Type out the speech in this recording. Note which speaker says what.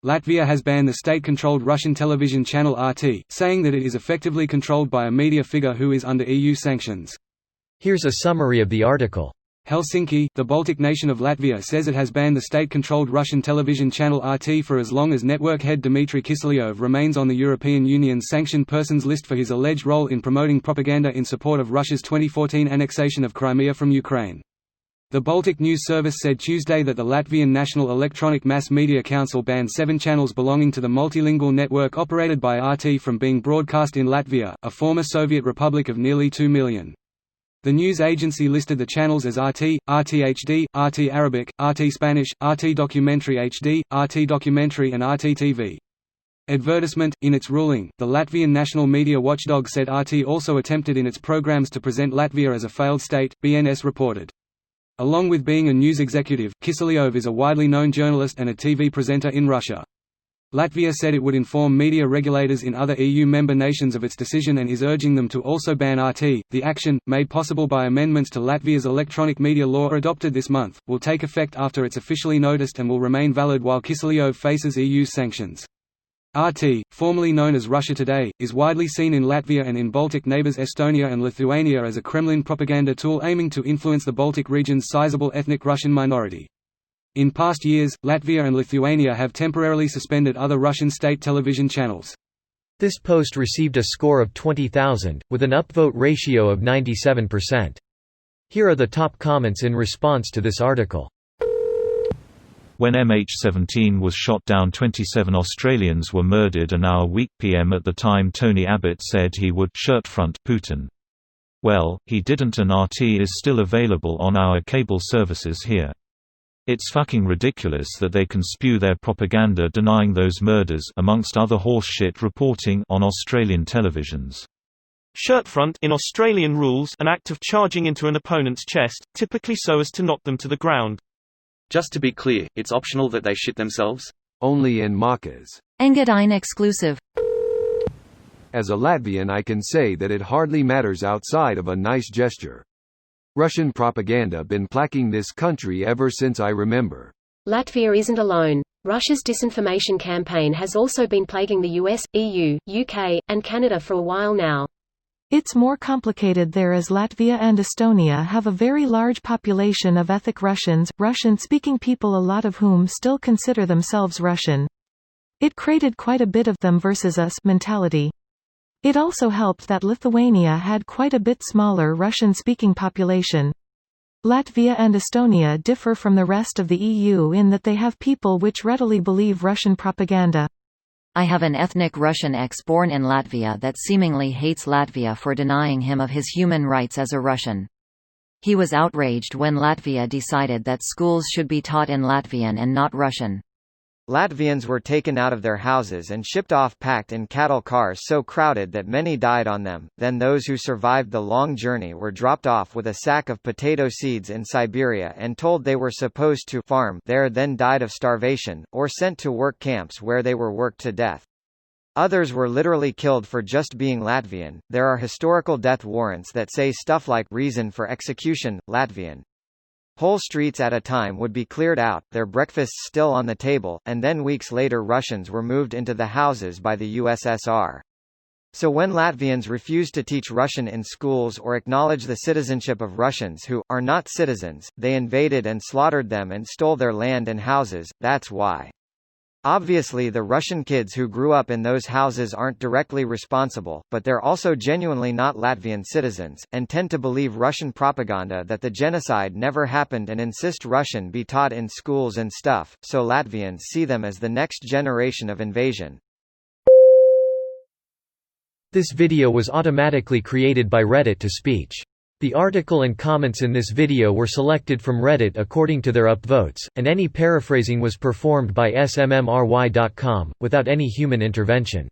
Speaker 1: Latvia has banned the state-controlled Russian television channel RT, saying that it is effectively controlled by a media figure who is under EU sanctions.
Speaker 2: Here's a summary of the article.
Speaker 1: Helsinki, the Baltic nation of Latvia, says it has banned the state-controlled Russian television channel RT for as long as network head Dmitry Kiselyov remains on the European Union's sanctioned persons list for his alleged role in promoting propaganda in support of Russia's 2014 annexation of Crimea from Ukraine. The Baltic News Service said Tuesday that the Latvian National Electronic Mass Media Council banned 7 channels belonging to the multilingual network operated by RT from being broadcast in Latvia, a former Soviet republic of nearly 2 million. The news agency listed the channels as RT, RT HD, RT Arabic, RT Spanish, RT Documentary HD, RT Documentary and RT TV. Advertisement. In its ruling, the Latvian national media watchdog said RT also attempted in its programs to present Latvia as a failed state, BNS reported. Along with being a news executive, Kiselyov is a widely known journalist and a TV presenter in Russia. Latvia said it would inform media regulators in other EU member nations of its decision and is urging them to also ban RT. The action, made possible by amendments to Latvia's electronic media law adopted this month, will take effect after it's officially noticed and will remain valid while Kiselyov faces EU sanctions. RT, formerly known as Russia Today, is widely seen in Latvia and in Baltic neighbours Estonia and Lithuania as a Kremlin propaganda tool aiming to influence the Baltic region's sizable ethnic Russian minority. In past years, Latvia and Lithuania have temporarily suspended other Russian state television channels.
Speaker 2: This post received a score of 20,000, with an upvote ratio of 97%. Here are the top comments in response to this article.
Speaker 3: When MH17 was shot down, 27 Australians were murdered an hour week PM at the time Tony Abbott said he would shirtfront Putin. Well, he didn't, and RT is still available on our cable services here. It's fucking ridiculous that they can spew their propaganda denying those murders amongst other horseshit reporting on Australian televisions.
Speaker 4: Shirtfront, in Australian rules, an act of charging into an opponent's chest, typically so as to knock them to the ground.
Speaker 5: Just to be clear, it's optional that they shit themselves?
Speaker 6: Only in Macas.
Speaker 7: Engadine exclusive.
Speaker 6: As a Latvian, I can say that it hardly matters outside of a nice gesture. Russian propaganda been plaguing this country ever since I remember.
Speaker 8: Latvia isn't alone. Russia's disinformation campaign has also been plaguing the US, EU, UK, and Canada for a while now.
Speaker 9: It's more complicated there as Latvia and Estonia have a very large population of ethnic Russians, Russian-speaking people, a lot of whom still consider themselves Russian. It created quite a bit of them versus us mentality. It also helped that Lithuania had quite a bit smaller Russian-speaking population. Latvia and Estonia differ from the rest of the EU in that they have people which readily believe Russian propaganda.
Speaker 7: I have an ethnic Russian ex born in Latvia that seemingly hates Latvia for denying him of his human rights as a Russian. He was outraged when Latvia decided that schools should be taught in Latvian and not Russian.
Speaker 10: Latvians were taken out of their houses and shipped off packed in cattle cars so crowded that many died on them. Then those who survived the long journey were dropped off with a sack of potato seeds in Siberia and told they were supposed to farm there, then died of starvation, or sent to work camps where they were worked to death. Others were literally killed for just being Latvian. There are historical death warrants that say stuff like reason for execution, Latvian. Whole streets at a time would be cleared out, their breakfasts still on the table, and then weeks later Russians were moved into the houses by the USSR. So when Latvians refused to teach Russian in schools or acknowledge the citizenship of Russians who are not citizens, they invaded and slaughtered them and stole their land and houses. That's why. Obviously the Russian kids who grew up in those houses aren't directly responsible, but they're also genuinely not Latvian citizens, and tend to believe Russian propaganda that the genocide never happened and insist Russian be taught in schools and stuff, so Latvians see them as the next generation of invasion.
Speaker 2: This video was automatically created by Reddit to speech. The article and comments in this video were selected from Reddit according to their upvotes, and any paraphrasing was performed by smmry.com, without any human intervention.